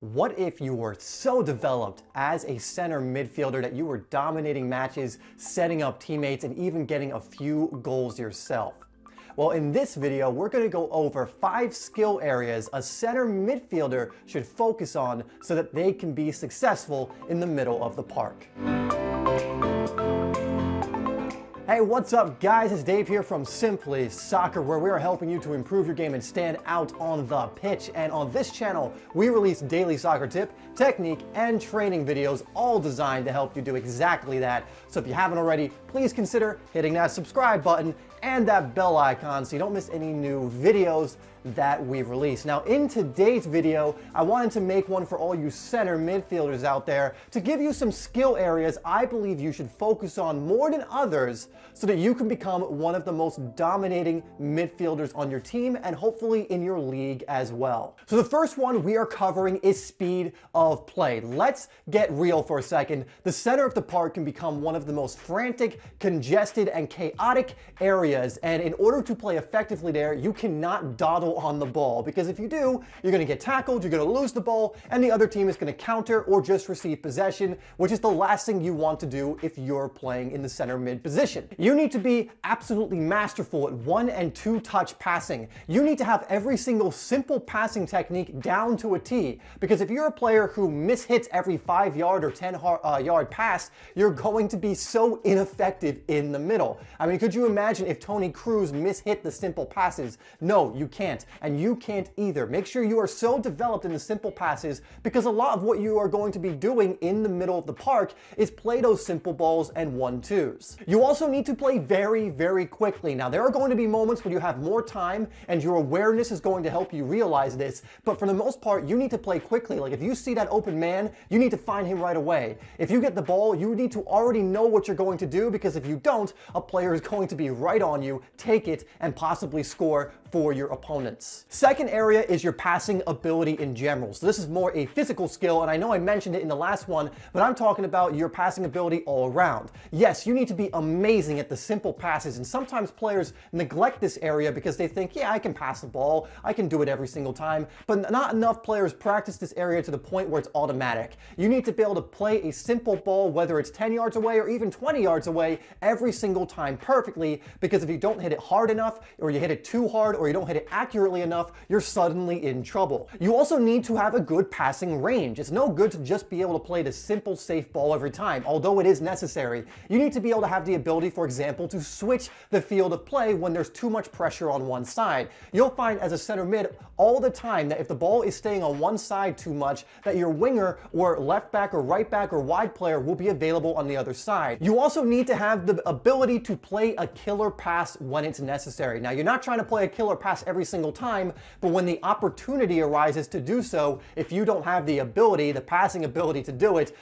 What if you were so developed as a center midfielder that you were dominating matches, setting up teammates, and even getting a few goals yourself? Well, in this video, we're going to go over 5 skill areas a center midfielder should focus on so that they can be successful in the middle of the park. Hey, what's up guys? It's Dave here from SimplySoccer, where we are helping you to improve your game and stand out on the pitch. And on this channel, we release daily soccer tip, technique, and training videos, all designed to help you do exactly that. So if you haven't already, please consider hitting that subscribe button and that bell icon so you don't miss any new videos that we release. Now, in today's video, I wanted to make one for all you center midfielders out there to give you some skill areas I believe you should focus on more than others so that you can become one of the most dominating midfielders on your team and hopefully in your league as well. So the first one we are covering is speed of play. Let's get real for a second. The center of the park can become one of the most frantic, congested, and chaotic areas, and in order to play effectively there, you cannot dawdle on the ball, because if you do, you're going to get tackled, you're going to lose the ball, and the other team is going to counter or just receive possession, which is the last thing you want to do if you're playing in the center mid position. You need to be absolutely masterful at 1 and 2 touch passing. You need to have every single simple passing technique down to a T, because if you're a player who mishits every 5-yard or 10-yard pass, you're going to be so ineffective in the middle. I mean, could you imagine if Tony Cruz mishit the simple passes? No, you can't. And you can't either. Make sure you are so developed in the simple passes, because a lot of what you are going to be doing in the middle of the park is play those simple balls and 1-2s. You also need to play very, very quickly. Now, there are going to be moments when you have more time and your awareness is going to help you realize this, but for the most part, you need to play quickly. Like if you see that open man, you need to find him right away. If you get the ball, you need to already know what you're going to do, because if you don't, a player is going to be right on you, take it, and possibly score for your opponents. Second area is your passing ability in general. So this is more a physical skill, and I know I mentioned it in the last one, but I'm talking about your passing ability all around. Yes, you need to be amazing at the simple passes, and sometimes players neglect this area because they think, yeah, I can pass the ball, I can do it every single time, but not enough players practice this area to the point where it's automatic. You need to be able to play a simple ball, whether it's 10 yards away or even 20 yards away, every single time perfectly, because if you don't hit it hard enough, or you hit it too hard, or you don't hit it accurately enough, you're suddenly in trouble. You also need to have a good passing range. It's no good to just be able to play the simple, safe ball every time, although it is necessary. You need to be able to have the ability, for example, to switch the field of play when there's too much pressure on one side. You'll find as a center mid all the time that if the ball is staying on one side too much, that your winger or left back or right back or wide player will be available on the other side. You also need to have the ability to play a killer pass when it's necessary. Now, you're not trying to play a killer pass every single time, but when the opportunity arises to do so, if you don't have the ability, the passing ability to do it,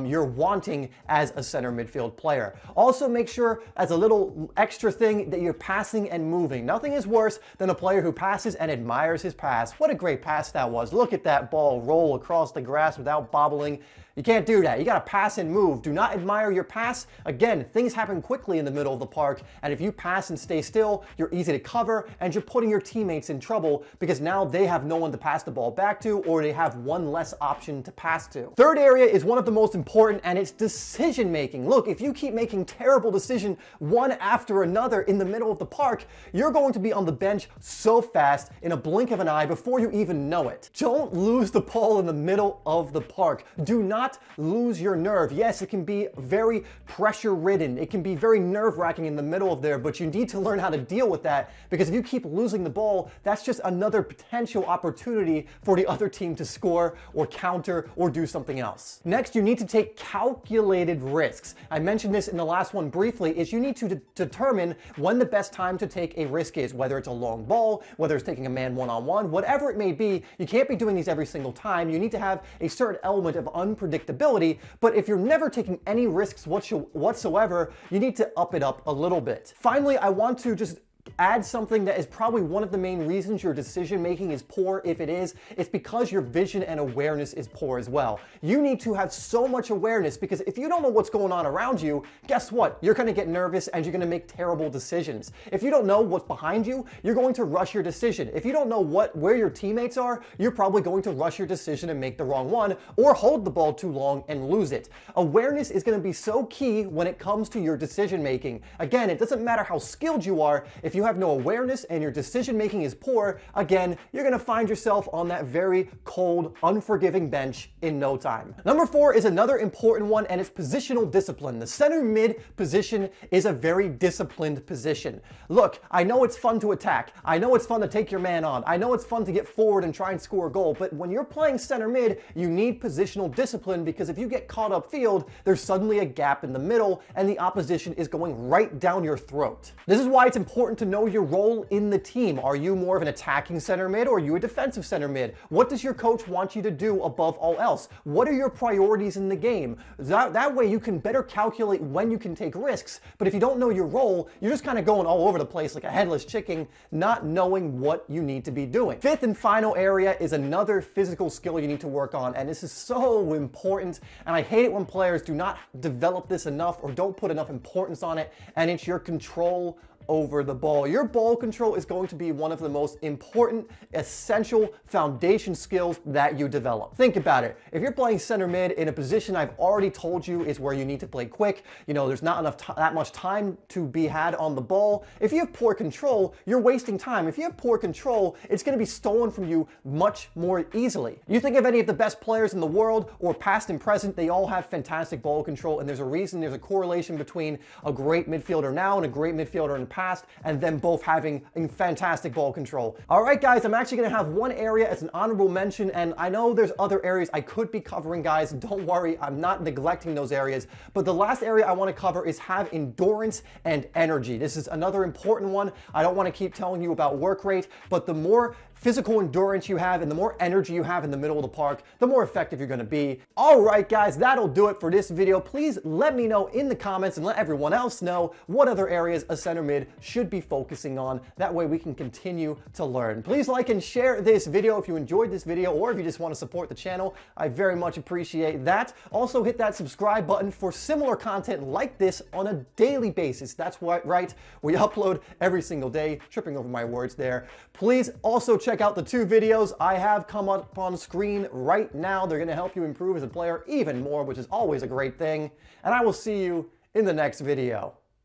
you're wanting as a center midfield player. Also, make sure as a little extra thing that you're passing and moving. Nothing is worse than a player who passes and admires his pass. What a great pass that was. Look at that ball roll across the grass without bobbling. You can't do that. You got to pass and move. Do not admire your pass. Again, things happen quickly in the middle of the park, and if you pass and stay still, you're easy to cover, and you're putting your teammates in trouble because now they have no one to pass the ball back to, or they have one less option to pass to. Third area is one of the most important, and it's decision making. Look, if you keep making terrible decisions one after another in the middle of the park, you're going to be on the bench so fast in a blink of an eye before you even know it. Don't lose the ball in the middle of the park. Do not lose your nerve. Yes, it can be very pressure ridden. It can be very nerve wracking in the middle of there, but you need to learn how to deal with that, because if you keep losing the ball, that's just another potential opportunity for the other team to score or counter or do something else. Next, you need to take calculated risks. I mentioned this in the last one briefly, is you need to determine when the best time to take a risk is, whether it's a long ball, whether it's taking a man one-on-one, whatever it may be. You can't be doing these every single time. You need to have a certain element of unpredictability, but if you're never taking any risks whatsoever, you need to up it up a little bit. Finally, I want to just add something that is probably one of the main reasons your decision making is poor. If it is, it's because your vision and awareness is poor as well. You need to have so much awareness, because if you don't know what's going on around you, guess what? You're going to get nervous and you're going to make terrible decisions. If you don't know what's behind you, you're going to rush your decision. If you don't know where your teammates are, you're probably going to rush your decision and make the wrong one, or hold the ball too long and lose it. Awareness is going to be so key when it comes to your decision making. Again, it doesn't matter how skilled you are. If you have no awareness and your decision making is poor, again, you're going to find yourself on that very cold, unforgiving bench in no time. Number 4 is another important one, and it's positional discipline. The center mid position is a very disciplined position. Look, I know it's fun to attack. I know it's fun to take your man on. I know it's fun to get forward and try and score a goal, but when you're playing center mid, you need positional discipline, because if you get caught upfield, there's suddenly a gap in the middle and the opposition is going right down your throat. This is why it's important to know your role in the team. Are you more of an attacking center mid, or are you a defensive center mid? What does your coach want you to do above all else? What are your priorities in the game? That way you can better calculate when you can take risks. But if you don't know your role, you're just kind of going all over the place like a headless chicken, not knowing what you need to be doing. Fifth and final area is another physical skill you need to work on, and this is so important, and I hate it when players do not develop this enough or don't put enough importance on it, and it's your control over the ball. Your ball control is going to be one of the most important, essential foundation skills that you develop. Think about it. If you're playing center mid in a position I've already told you is where you need to play quick, there's not that much time to be had on the ball. If you have poor control, you're wasting time. If you have poor control, it's going to be stolen from you much more easily. You think of any of the best players in the world, or past and present, they all have fantastic ball control, and there's a correlation between a great midfielder now and a great midfielder in the past, and them both having fantastic ball control. All right, guys, I'm actually going to have one area as an honorable mention, and I know there's other areas I could be covering, guys. Don't worry, I'm not neglecting those areas, but the last area I want to cover is have endurance and energy. This is another important one. I don't want to keep telling you about work rate, but the more physical endurance you have and the more energy you have in the middle of the park, the more effective you're going to be. All right, guys, that'll do it for this video. Please let me know in the comments, and let everyone else know what other areas a center mid should be focusing on. That way we can continue to learn. Please like and share this video if you enjoyed this video, or if you just want to support the channel. I very much appreciate that. Also, hit that subscribe button for similar content like this on a daily basis. That's right, we upload every single day. Tripping over my words there. Please also check out the 2 videos I have come up on screen right now. They're going to help you improve as a player even more, which is always a great thing. And I will see you in the next video.